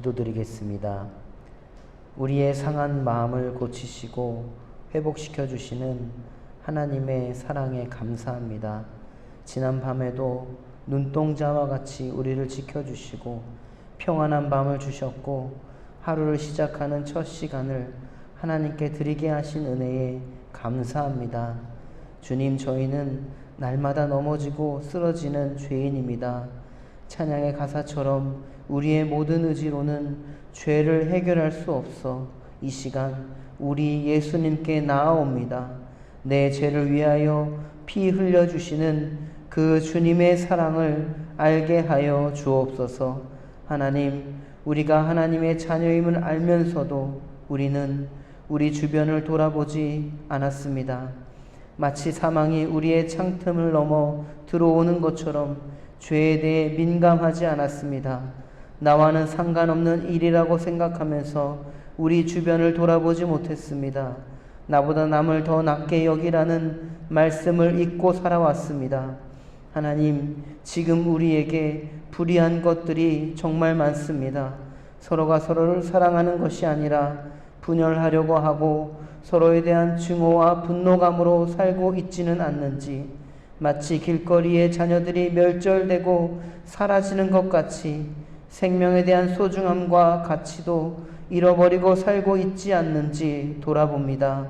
기도드리겠습니다. 우리의 상한 마음을 고치시고 회복시켜 주시는 하나님의 사랑에 감사합니다. 지난 밤에도 눈동자와 같이 우리를 지켜주시고 평안한 밤을 주셨고 하루를 시작하는 첫 시간을 하나님께 드리게 하신 은혜에 감사합니다. 주님, 저희는 날마다 넘어지고 쓰러지는 죄인입니다. 찬양의 가사처럼 우리의 모든 의지로는 죄를 해결할 수 없어 이 시간 우리 예수님께 나아옵니다. 내 죄를 위하여 피 흘려주시는 그 주님의 사랑을 알게 하여 주옵소서. 하나님, 우리가 하나님의 자녀임을 알면서도 우리는 우리 주변을 돌아보지 않았습니다. 마치 사망이 우리의 창틈을 넘어 들어오는 것처럼 죄에 대해 민감하지 않았습니다. 나와는 상관없는 일이라고 생각하면서 우리 주변을 돌아보지 못했습니다. 나보다 남을 더 낮게 여기라는 말씀을 잊고 살아왔습니다. 하나님, 지금 우리에게 불의한 것들이 정말 많습니다. 서로가 서로를 사랑하는 것이 아니라 분열하려고 하고 서로에 대한 증오와 분노감으로 살고 있지는 않는지, 마치 길거리에 자녀들이 멸절되고 사라지는 것 같이 생명에 대한 소중함과 가치도 잃어버리고 살고 있지 않는지 돌아봅니다.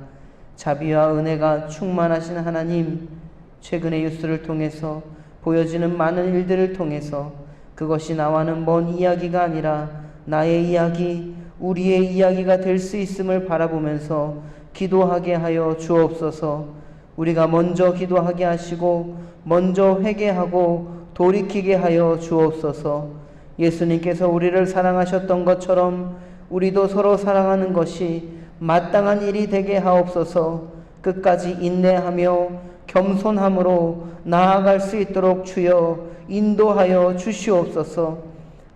자비와 은혜가 충만하신 하나님, 최근의 뉴스를 통해서 보여지는 많은 일들을 통해서 그것이 나와는 먼 이야기가 아니라 나의 이야기, 우리의 이야기가 될 수 있음을 바라보면서 기도하게 하여 주옵소서. 우리가 먼저 기도하게 하시고 먼저 회개하고 돌이키게 하여 주옵소서. 예수님께서 우리를 사랑하셨던 것처럼 우리도 서로 사랑하는 것이 마땅한 일이 되게 하옵소서. 끝까지 인내하며 겸손함으로 나아갈 수 있도록 주여 인도하여 주시옵소서.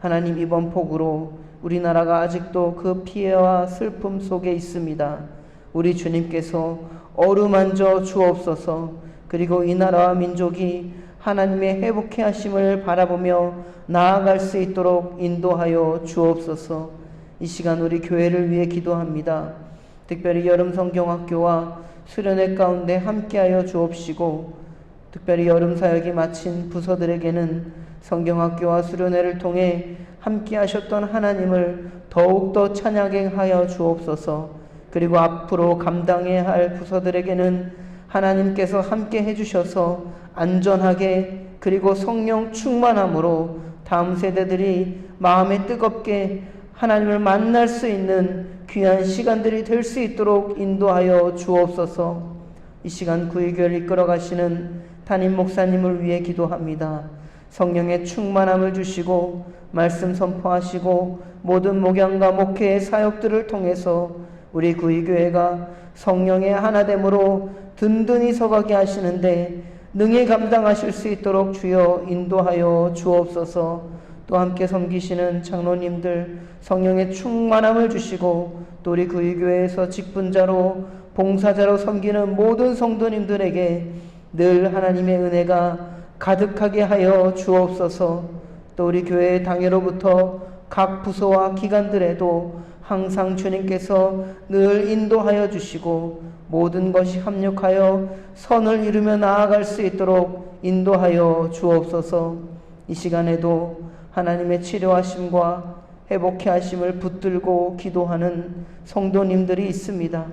하나님, 이번 폭우로 우리나라가 아직도 그 피해와 슬픔 속에 있습니다. 우리 주님께서 어루만져 주옵소서. 그리고 이 나라와 민족이 하나님의 회복해 하심을 바라보며 나아갈 수 있도록 인도하여 주옵소서. 이 시간 우리 교회를 위해 기도합니다. 특별히 여름 성경학교와 수련회 가운데 함께하여 주옵시고, 특별히 여름 사역이 마친 부서들에게는 성경학교와 수련회를 통해 함께하셨던 하나님을 더욱더 찬양하여 주옵소서. 그리고 앞으로 감당해야 할 부서들에게는 하나님께서 함께 해주셔서 안전하게 그리고 성령 충만함으로 다음 세대들이 마음에 뜨겁게 하나님을 만날 수 있는 귀한 시간들이 될 수 있도록 인도하여 주옵소서. 이 시간 구의교회를 이끌어 가시는 담임 목사님을 위해 기도합니다. 성령의 충만함을 주시고 말씀 선포하시고 모든 목양과 목회의 사역들을 통해서 우리 구의교회가 성령의 하나됨으로 든든히 서가게 하시는데 능히 감당하실 수 있도록 주여 인도하여 주옵소서. 또 함께 섬기시는 장로님들 성령의 충만함을 주시고 또 우리 구의교회에서 직분자로 봉사자로 섬기는 모든 성도님들에게 늘 하나님의 은혜가 가득하게 하여 주옵소서. 또 우리 교회의 당회로부터 각 부서와 기관들에도 항상 주님께서 늘 인도하여 주시고 모든 것이 합력하여 선을 이루며 나아갈 수 있도록 인도하여 주옵소서. 이 시간에도 하나님의 치료하심과 회복해 하심을 붙들고 기도하는 성도님들이 있습니다.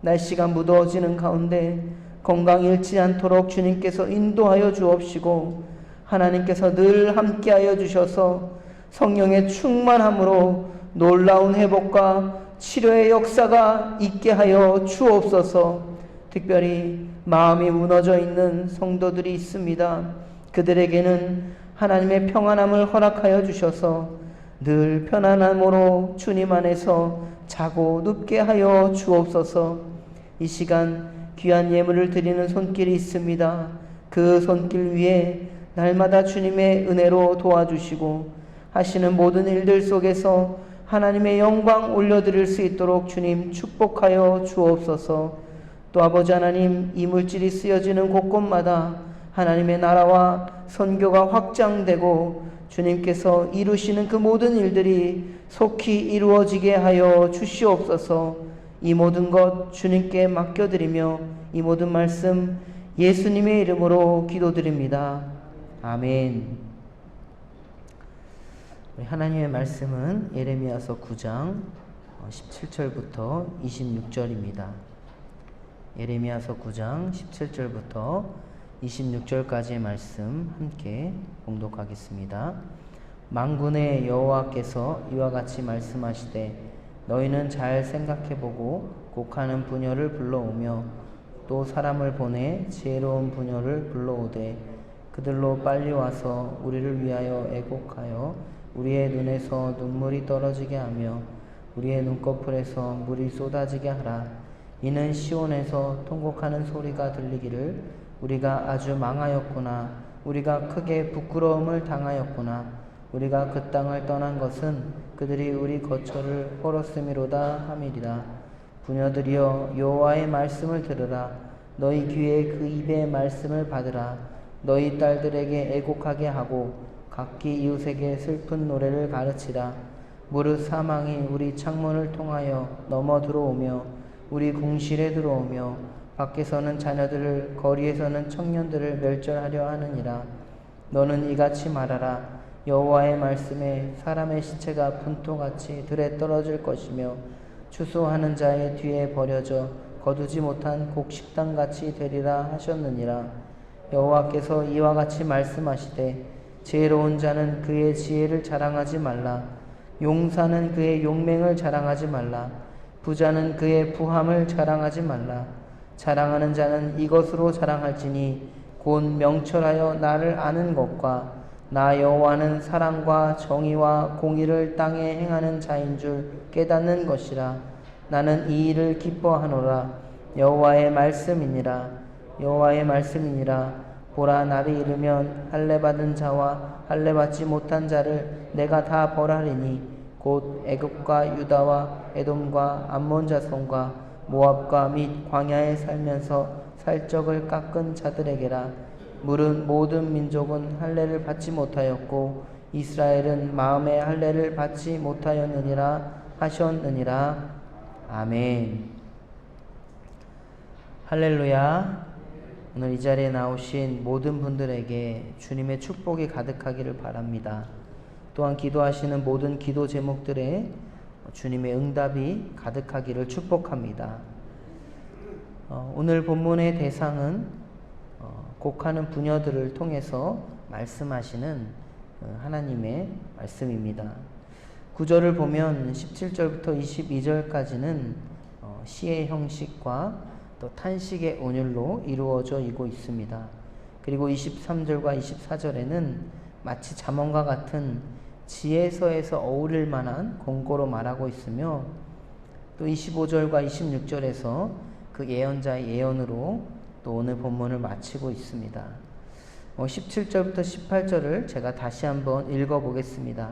날씨가 무더워지는 가운데 건강 잃지 않도록 주님께서 인도하여 주옵시고 하나님께서 늘 함께하여 주셔서 성령의 충만함으로 놀라운 회복과 치료의 역사가 있게 하여 주옵소서. 특별히 마음이 무너져 있는 성도들이 있습니다. 그들에게는 하나님의 평안함을 허락하여 주셔서 늘 편안함으로 주님 안에서 자고 눕게 하여 주옵소서. 이 시간 귀한 예물을 드리는 손길이 있습니다. 그 손길 위에 날마다 주님의 은혜로 도와주시고 하시는 모든 일들 속에서 하나님의 영광 올려드릴 수 있도록 주님 축복하여 주옵소서. 또 아버지 하나님, 이물질이 쓰여지는 곳곳마다 하나님의 나라와 선교가 확장되고 주님께서 이루시는 그 모든 일들이 속히 이루어지게 하여 주시옵소서. 이 모든 것 주님께 맡겨드리며 이 모든 말씀 예수님의 이름으로 기도드립니다. 아멘. 하나님의 말씀은 예레미야서 9장 17절부터 26절입니다. 예레미야서 9장 17절부터 26절까지의 말씀 함께 봉독하겠습니다. 만군의 여호와께서 이와 같이 말씀하시되 너희는 잘 생각해보고 곡하는 부녀를 불러오며 또 사람을 보내 지혜로운 부녀를 불러오되 그들로 빨리 와서 우리를 위하여 애곡하여 우리의 눈에서 눈물이 떨어지게 하며 우리의 눈꺼풀에서 물이 쏟아지게 하라. 이는 시온에서 통곡하는 소리가 들리기를 우리가 아주 망하였구나. 우리가 크게 부끄러움을 당하였구나. 우리가 그 땅을 떠난 것은 그들이 우리 거처를 헐었음이로다 함이리라. 부녀들이여 여호와의 말씀을 들으라. 너희 귀에 그 입의 말씀을 받으라. 너희 딸들에게 애곡하게 하고 각기 이웃에게 슬픈 노래를 가르치라. 무릇 사망이 우리 창문을 통하여 넘어 들어오며 우리 궁실에 들어오며 밖에서는 자녀들을 거리에서는 청년들을 멸절하려 하느니라. 너는 이같이 말하라. 여호와의 말씀에 사람의 시체가 분토같이 들에 떨어질 것이며 추수하는 자의 뒤에 버려져 거두지 못한 곡식당같이 되리라 하셨느니라. 여호와께서 이와 같이 말씀하시되 지혜로운 자는 그의 지혜를 자랑하지 말라. 용사는 그의 용맹을 자랑하지 말라. 부자는 그의 부함을 자랑하지 말라. 자랑하는 자는 이것으로 자랑할지니 곧 명철하여 나를 아는 것과 나 여호와는 사랑과 정의와 공의를 땅에 행하는 자인 줄 깨닫는 것이라. 나는 이 일을 기뻐하노라. 여호와의 말씀이니라. 여호와의 말씀이니라. 보라, 날이 이르면 할례 받은 자와 할례 받지 못한 자를 내가 다 벌하리니 곧 애굽과 유다와 에돔과 암몬 자손과 모압과 및 광야에 살면서 살적을 깎은 자들에게라. 물은 모든 민족은 할례를 받지 못하였고 이스라엘은 마음의 할례를 받지 못하였느니라 하셨느니라. 아멘. 할렐루야. 오늘 이 자리에 나오신 모든 분들에게 주님의 축복이 가득하기를 바랍니다. 또한 기도하시는 모든 기도 제목들에 주님의 응답이 가득하기를 축복합니다. 오늘 본문의 대상은 곡하는 부녀들을 통해서 말씀하시는 하나님의 말씀입니다. 구절을 보면 17절부터 22절까지는 시의 형식과 또 탄식의 온율로 이루어져 있습니다. 그리고 23절과 24절에는 마치 잠언과 같은 지혜서에서 어울릴 만한 권고로 말하고 있으며 또 25절과 26절에서 그 예언자의 예언으로 또 오늘 본문을 마치고 있습니다. 17절부터 18절을 제가 다시 한번 읽어보겠습니다.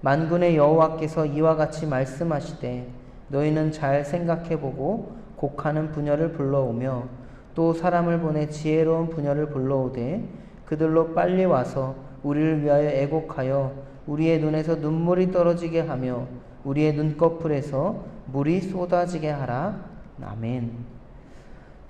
만군의 여호와께서 이와 같이 말씀하시되 너희는 잘 생각해보고 곡하는 부녀를 불러오며 또 사람을 보내 지혜로운 부녀를 불러오되 그들로 빨리 와서 우리를 위하여 애곡하여 우리의 눈에서 눈물이 떨어지게 하며 우리의 눈꺼풀에서 물이 쏟아지게 하라. 아멘.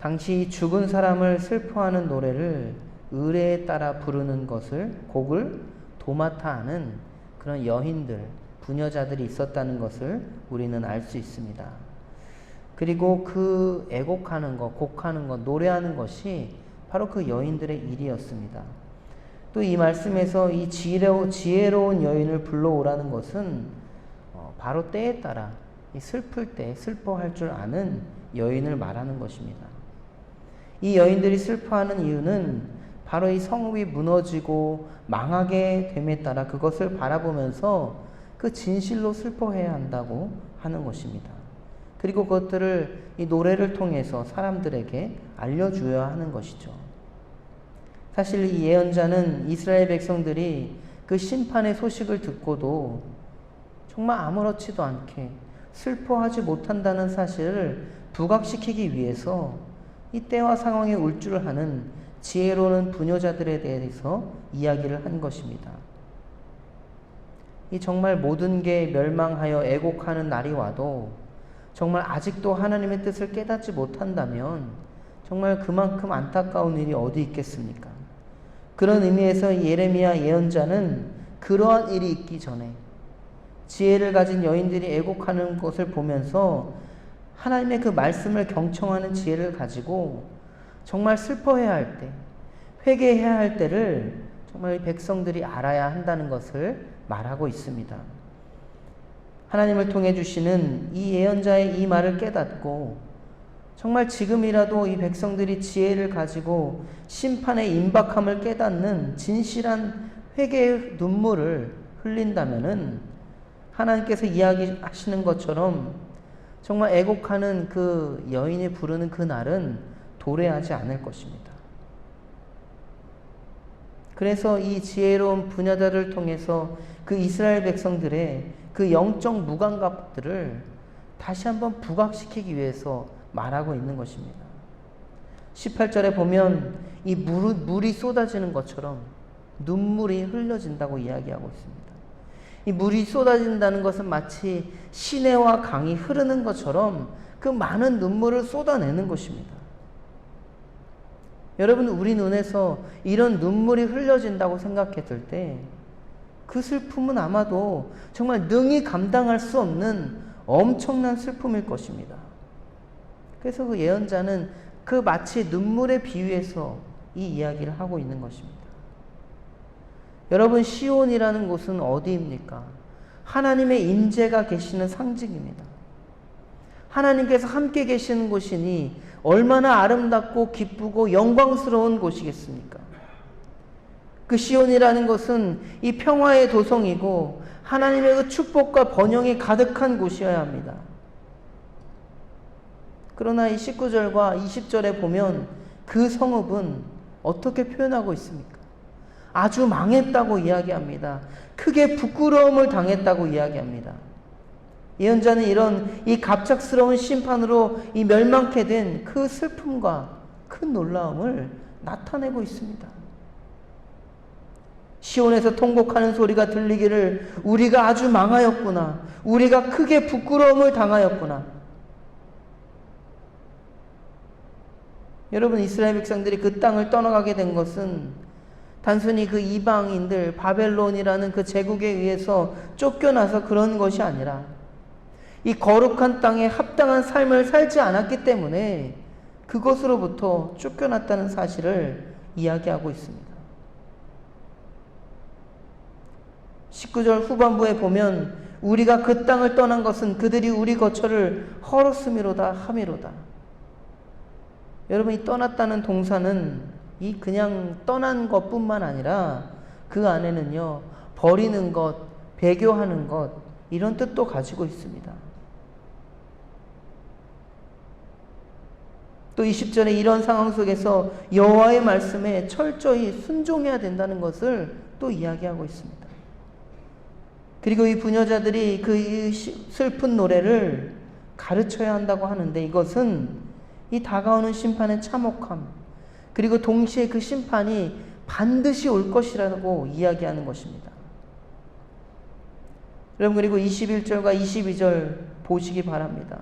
당시 죽은 사람을 슬퍼하는 노래를 의례에 따라 부르는 것을 곡을 도맡아 하는 그런 여인들, 부녀자들이 있었다는 것을 우리는 알 수 있습니다. 그리고 그 애곡하는 것, 곡하는 것, 노래하는 것이 바로 그 여인들의 일이었습니다. 또 이 말씀에서 이 지혜로운 여인을 불러오라는 것은 바로 때에 따라 슬플 때 슬퍼할 줄 아는 여인을 말하는 것입니다. 이 여인들이 슬퍼하는 이유는 바로 이 성읍이 무너지고 망하게 됨에 따라 그것을 바라보면서 그 진실로 슬퍼해야 한다고 하는 것입니다. 그리고 그것들을 이 노래를 통해서 사람들에게 알려주어야 하는 것이죠. 사실 이 예언자는 이스라엘 백성들이 그 심판의 소식을 듣고도 정말 아무렇지도 않게 슬퍼하지 못한다는 사실을 부각시키기 위해서 이 때와 상황에 울줄하는 지혜로운 부녀자들에 대해서 이야기를 한 것입니다. 이 정말 모든 게 멸망하여 애곡하는 날이 와도 정말 아직도 하나님의 뜻을 깨닫지 못한다면 정말 그만큼 안타까운 일이 어디 있겠습니까? 그런 의미에서 예레미야 예언자는 그러한 일이 있기 전에 지혜를 가진 여인들이 애곡하는 것을 보면서 하나님의 그 말씀을 경청하는 지혜를 가지고 정말 슬퍼해야 할 때, 회개해야 할 때를 정말 백성들이 알아야 한다는 것을 말하고 있습니다. 하나님을 통해 주시는 이 예언자의 이 말을 깨닫고 정말 지금이라도 이 백성들이 지혜를 가지고 심판의 임박함을 깨닫는 진실한 회개의 눈물을 흘린다면은 하나님께서 이야기하시는 것처럼 정말 애곡하는 그 여인이 부르는 그 날은 도래하지 않을 것입니다. 그래서 이 지혜로운 부녀자를 통해서 그 이스라엘 백성들의 그 영적 무감각들을 다시 한번 부각시키기 위해서 말하고 있는 것입니다. 18절에 보면 이 물이 쏟아지는 것처럼 눈물이 흘려진다고 이야기하고 있습니다. 이 물이 쏟아진다는 것은 마치 시내와 강이 흐르는 것처럼 그 많은 눈물을 쏟아내는 것입니다. 여러분, 우리 눈에서 이런 눈물이 흘려진다고 생각했을 때 그 슬픔은 아마도 정말 능히 감당할 수 없는 엄청난 슬픔일 것입니다. 그래서 그 예언자는 그 마치 눈물에 비유해서 이 이야기를 하고 있는 것입니다. 여러분, 시온이라는 곳은 어디입니까? 하나님의 임재가 계시는 상징입니다. 하나님께서 함께 계시는 곳이니 얼마나 아름답고 기쁘고 영광스러운 곳이겠습니까? 그 시온이라는 것은 이 평화의 도성이고 하나님의 그 축복과 번영이 가득한 곳이어야 합니다. 그러나 이 19절과 20절에 보면 그 성읍은 어떻게 표현하고 있습니까? 아주 망했다고 이야기합니다. 크게 부끄러움을 당했다고 이야기합니다. 예언자는 이런 이 갑작스러운 심판으로 이 멸망케 된 그 슬픔과 큰 놀라움을 나타내고 있습니다. 시온에서 통곡하는 소리가 들리기를 우리가 아주 망하였구나. 우리가 크게 부끄러움을 당하였구나. 여러분, 이스라엘 백성들이 그 땅을 떠나가게 된 것은 단순히 그 이방인들, 바벨론이라는 그 제국에 의해서 쫓겨나서 그런 것이 아니라 이 거룩한 땅에 합당한 삶을 살지 않았기 때문에 그것으로부터 쫓겨났다는 사실을 이야기하고 있습니다. 19절 후반부에 보면 우리가 그 땅을 떠난 것은 그들이 우리 거처를 헐었음이로다 함이로다. 여러분, 이 떠났다는 동사는 이 그냥 떠난 것뿐만 아니라 그 안에는요, 버리는 것, 배교하는 것, 이런 뜻도 가지고 있습니다. 또 20절에 이런 상황 속에서 여호와의 말씀에 철저히 순종해야 된다는 것을 또 이야기하고 있습니다. 그리고 이 부녀자들이 그 슬픈 노래를 가르쳐야 한다고 하는데 이것은 이 다가오는 심판의 참혹함, 그리고 동시에 그 심판이 반드시 올 것이라고 이야기하는 것입니다. 여러분, 그리고 21절과 22절 보시기 바랍니다.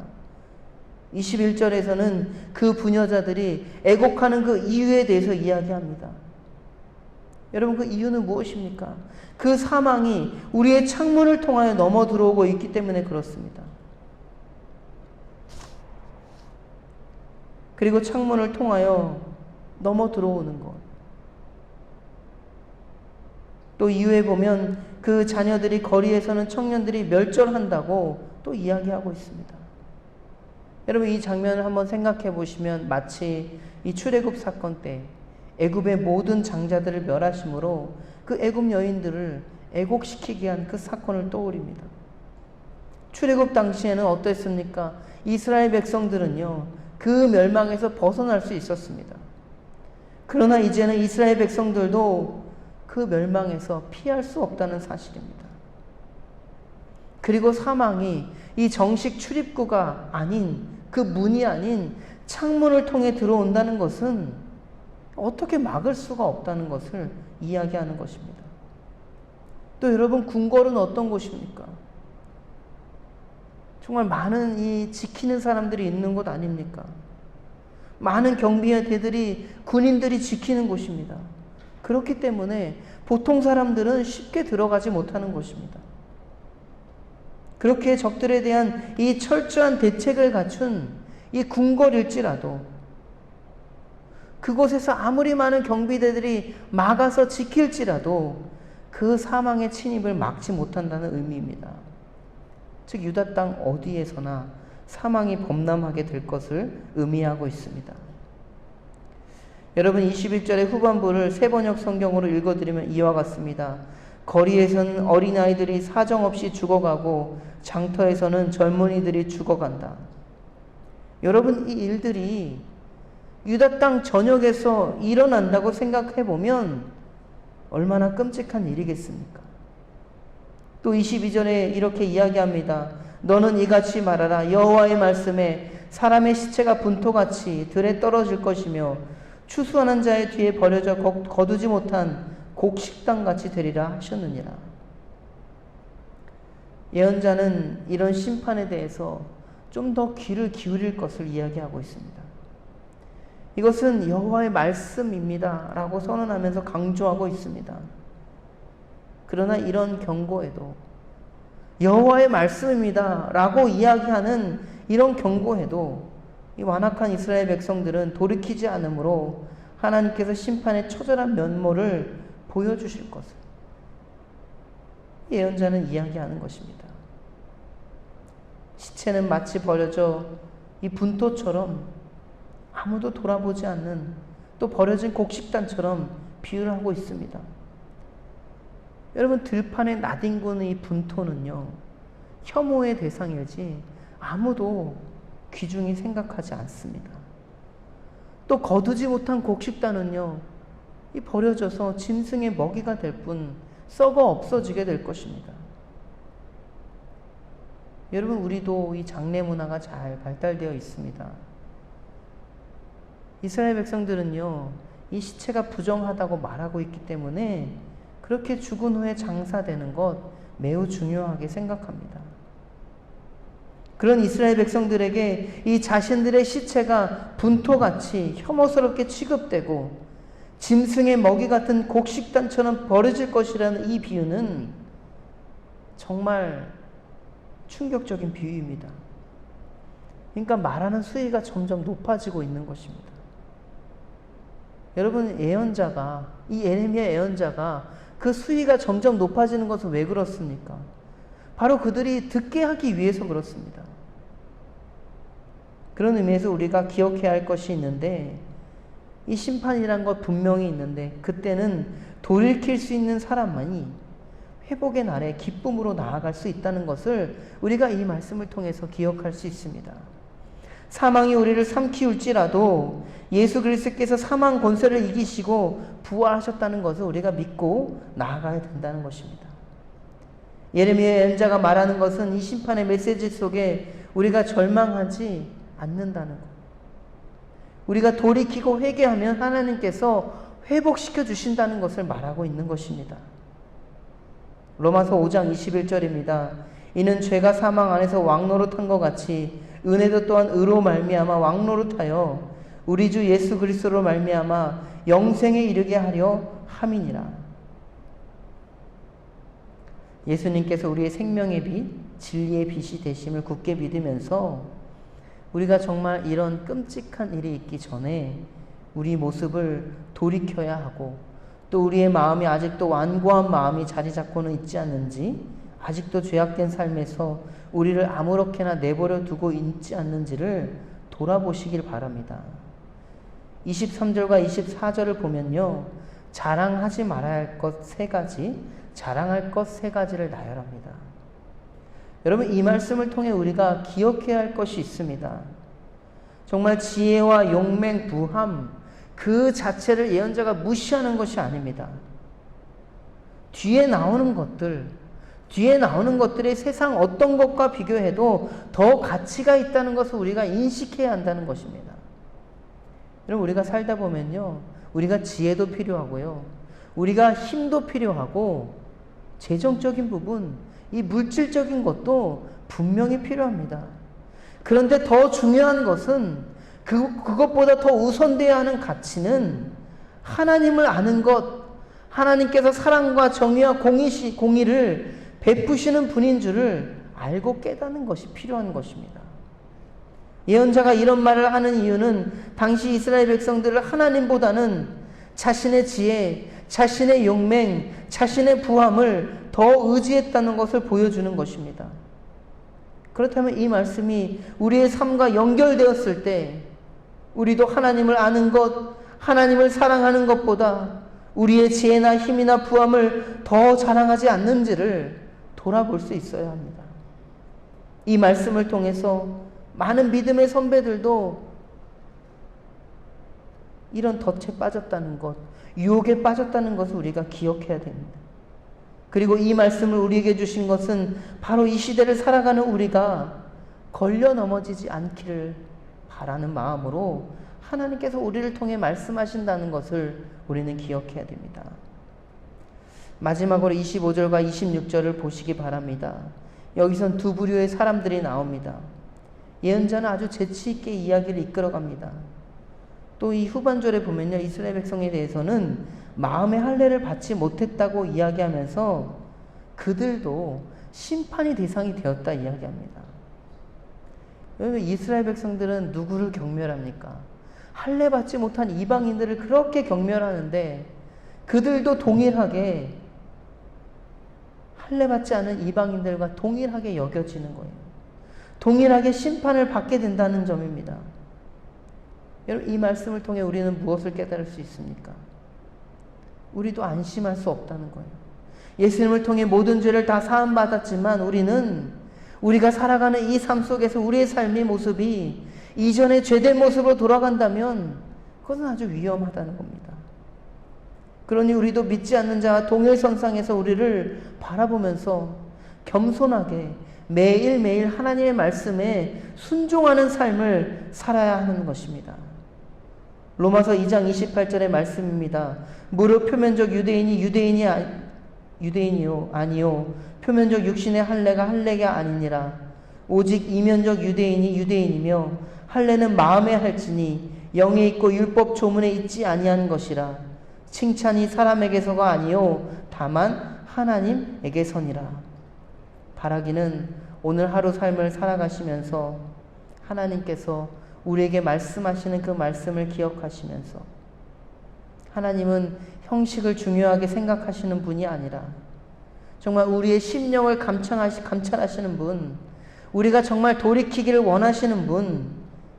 21절에서는 그 부녀자들이 애곡하는 그 이유에 대해서 이야기합니다. 여러분, 그 이유는 무엇입니까? 그 사망이 우리의 창문을 통하여 넘어 들어오고 있기 때문에 그렇습니다. 그리고 창문을 통하여 넘어 들어오는 것. 또 이후에 보면 그 자녀들이 거리에서는 청년들이 멸절한다고 또 이야기하고 있습니다. 여러분, 이 장면을 한번 생각해 보시면 마치 이 출애굽 사건 때 애굽의 모든 장자들을 멸하심으로 그 애굽 여인들을 애곡시키게 한 그 사건을 떠올립니다. 출애굽 당시에는 어땠습니까? 이스라엘 백성들은요, 그 멸망에서 벗어날 수 있었습니다. 그러나 이제는 이스라엘 백성들도 그 멸망에서 피할 수 없다는 사실입니다. 그리고 사망이 이 정식 출입구가 아닌, 그 문이 아닌 창문을 통해 들어온다는 것은 어떻게 막을 수가 없다는 것을 이야기하는 것입니다. 또 여러분, 궁궐은 어떤 곳입니까? 정말 많은 이 지키는 사람들이 있는 곳 아닙니까? 많은 경비대들이, 군인들이 지키는 곳입니다. 그렇기 때문에 보통 사람들은 쉽게 들어가지 못하는 곳입니다. 그렇게 적들에 대한 이 철저한 대책을 갖춘 이 궁궐일지라도 그곳에서 아무리 많은 경비대들이 막아서 지킬지라도 그 사망의 침입을 막지 못한다는 의미입니다. 즉 유다 땅 어디에서나 사망이 범람하게 될 것을 의미하고 있습니다. 여러분, 21절의 후반부를 새 번역 성경으로 읽어드리면 이와 같습니다. 거리에서는 어린아이들이 사정없이 죽어가고 장터에서는 젊은이들이 죽어간다. 여러분, 이 일들이 유다 땅 전역에서 일어난다고 생각해보면 얼마나 끔찍한 일이겠습니까? 또 22절에 이렇게 이야기합니다. 너는 이같이 말하라. 여호와의 말씀에 사람의 시체가 분토같이 들에 떨어질 것이며 추수하는 자의 뒤에 버려져 거두지 못한 곡식당같이 되리라 하셨느니라. 예언자는 이런 심판에 대해서 좀 더 귀를 기울일 것을 이야기하고 있습니다. 이것은 여호와의 말씀입니다 라고 선언하면서 강조하고 있습니다. 그러나 이런 경고에도 여호와의 말씀입니다 라고 이야기하는 이런 경고에도 이 완악한 이스라엘 백성들은 돌이키지 않으므로 하나님께서 심판의 처절한 면모를 보여주실 것을 예언자는 이야기하는 것입니다. 시체는 마치 버려져 이 분토처럼 아무도 돌아보지 않는, 또 버려진 곡식단처럼 비유를 하고 있습니다. 여러분, 들판에 나뒹구는 이 분토는요, 혐오의 대상이지 아무도 귀중히 생각하지 않습니다. 또 거두지 못한 곡식단은요, 이 버려져서 짐승의 먹이가 될 뿐 썩어 없어지게 될 것입니다. 여러분, 우리도 이 장례 문화가 잘 발달되어 있습니다. 이스라엘 백성들은요, 이 시체가 부정하다고 말하고 있기 때문에 그렇게 죽은 후에 장사되는 것 매우 중요하게 생각합니다. 그런 이스라엘 백성들에게 이 자신들의 시체가 분토같이 혐오스럽게 취급되고 짐승의 먹이 같은 곡식단처럼 버려질 것이라는 이 비유는 정말 충격적인 비유입니다. 그러니까 말하는 수위가 점점 높아지고 있는 것입니다. 여러분, 예언자가, 이 예레미야 예언자가 그 수위가 점점 높아지는 것은 왜 그렇습니까? 바로 그들이 듣게 하기 위해서 그렇습니다. 그런 의미에서 우리가 기억해야 할 것이 있는데, 이 심판이란 것 분명히 있는데 그때는 돌이킬 수 있는 사람만이 회복의 날에 기쁨으로 나아갈 수 있다는 것을 우리가 이 말씀을 통해서 기억할 수 있습니다. 사망이 우리를 삼키울지라도 예수 그리스도께서 사망 권세를 이기시고 부활하셨다는 것을 우리가 믿고 나아가야 된다는 것입니다. 예레미야 예언자가 말하는 것은 이 심판의 메시지 속에 우리가 절망하지 않는다는 것, 우리가 돌이키고 회개하면 하나님께서 회복시켜 주신다는 것을 말하고 있는 것입니다. 로마서 5장 21절입니다. 이는 죄가 사망 안에서 왕노릇한 것 같이 은혜도 또한 의로 말미암아 왕노릇하여 우리 주 예수 그리스도로 말미암아 영생에 이르게 하려 함이니라. 예수님께서 우리의 생명의 빛, 진리의 빛이 되심을 굳게 믿으면서 우리가 정말 이런 끔찍한 일이 있기 전에 우리 모습을 돌이켜야 하고, 또 우리의 마음이 아직도 완고한 마음이 자리 잡고는 있지 않는지, 아직도 죄악된 삶에서 우리를 아무렇게나 내버려 두고 있지 않는지를 돌아보시길 바랍니다. 23절과 24절을 보면요, 자랑하지 말아야 할 것 3가지, 자랑할 것 3가지를 나열합니다. 여러분, 이 말씀을 통해 우리가 기억해야 할 것이 있습니다. 정말 지혜와 용맹, 부함 그 자체를 예언자가 무시하는 것이 아닙니다. 뒤에 나오는 것들이 세상 어떤 것과 비교해도 더 가치가 있다는 것을 우리가 인식해야 한다는 것입니다. 여러분, 우리가 살다 보면요, 우리가 지혜도 필요하고요, 우리가 힘도 필요하고, 재정적인 부분, 이 물질적인 것도 분명히 필요합니다. 그런데 더 중요한 것은 그것보다 더 우선되어야 하는 가치는 하나님을 아는 것, 하나님께서 사랑과 정의와 공의를 베푸시는 분인 줄을 알고 깨닫는 것이 필요한 것입니다. 예언자가 이런 말을 하는 이유는 당시 이스라엘 백성들을 하나님보다는 자신의 지혜, 자신의 용맹, 자신의 부함을 더 의지했다는 것을 보여주는 것입니다. 그렇다면 이 말씀이 우리의 삶과 연결되었을 때 우리도 하나님을 아는 것, 하나님을 사랑하는 것보다 우리의 지혜나 힘이나 부함을 더 자랑하지 않는지를 돌아볼 수 있어야 합니다. 이 말씀을 통해서 많은 믿음의 선배들도 이런 덫에 빠졌다는 것, 유혹에 빠졌다는 것을 우리가 기억해야 됩니다. 그리고 이 말씀을 우리에게 주신 것은 바로 이 시대를 살아가는 우리가 걸려 넘어지지 않기를 바라는 마음으로 하나님께서 우리를 통해 말씀하신다는 것을 우리는 기억해야 됩니다. 마지막으로 25절과 26절을 보시기 바랍니다. 여기선 두 부류의 사람들이 나옵니다. 예언자는 아주 재치있게 이야기를 이끌어갑니다. 또 이 후반절에 보면요, 이스라엘 백성에 대해서는 마음의 할례를 받지 못했다고 이야기하면서 그들도 심판의 대상이 되었다 이야기합니다. 이스라엘 백성들은 누구를 경멸합니까? 할례 받지 못한 이방인들을 그렇게 경멸하는데 그들도 동일하게 할례 받지 않은 이방인들과 동일하게 여겨지는 거예요. 동일하게 심판을 받게 된다는 점입니다. 여러분, 이 말씀을 통해 우리는 무엇을 깨달을 수 있습니까? 우리도 안심할 수 없다는 거예요. 예수님을 통해 모든 죄를 다 사함받았지만 우리가 살아가는 이 삶 속에서 우리의 삶의 모습이 이전의 죄된 모습으로 돌아간다면 그것은 아주 위험하다는 겁니다. 그러니 우리도 믿지 않는 자와 동일선상에서 우리를 바라보면서 겸손하게 매일매일 하나님의 말씀에 순종하는 삶을 살아야 하는 것입니다. 로마서 2장 28절의 말씀입니다. 무릇 표면적 유대인이요 아니요 표면적 육신의 할례가 할례가 아니니라. 오직 이면적 유대인이 유대인이며 할례는 마음에 할지니 영에 있고 율법 조문에 있지 아니한 것이라. 칭찬이 사람에게서가 아니요 다만 하나님에게서니라. 바라기는 오늘 하루 삶을 살아가시면서 하나님께서 우리에게 말씀하시는 그 말씀을 기억하시면서 하나님은 형식을 중요하게 생각하시는 분이 아니라 정말 우리의 심령을 감찰하시는 분, 우리가 정말 돌이키기를 원하시는 분,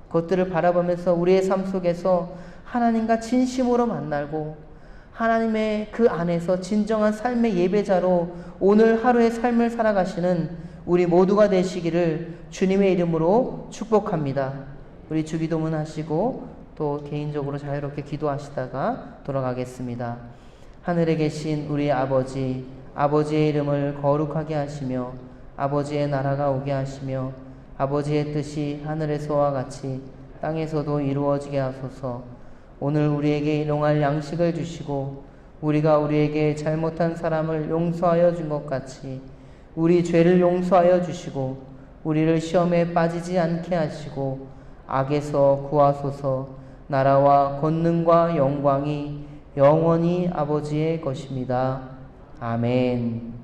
그것들을 바라보면서 우리의 삶 속에서 하나님과 진심으로 만나고 하나님의 그 안에서 진정한 삶의 예배자로 오늘 하루의 삶을 살아가시는 우리 모두가 되시기를 주님의 이름으로 축복합니다. 우리 주기도문 하시고 또 개인적으로 자유롭게 기도하시다가 돌아가겠습니다. 하늘에 계신 우리 아버지, 아버지의 이름을 거룩하게 하시며 아버지의 나라가 오게 하시며 아버지의 뜻이 하늘에서와 같이 땅에서도 이루어지게 하소서. 오늘 우리에게 일용할 양식을 주시고 우리가 우리에게 잘못한 사람을 용서하여 준 것 같이 우리 죄를 용서하여 주시고 우리를 시험에 빠지지 않게 하시고 악에서 구하소서. 나라와 권능과 영광이 영원히 아버지의 것입니다. 아멘.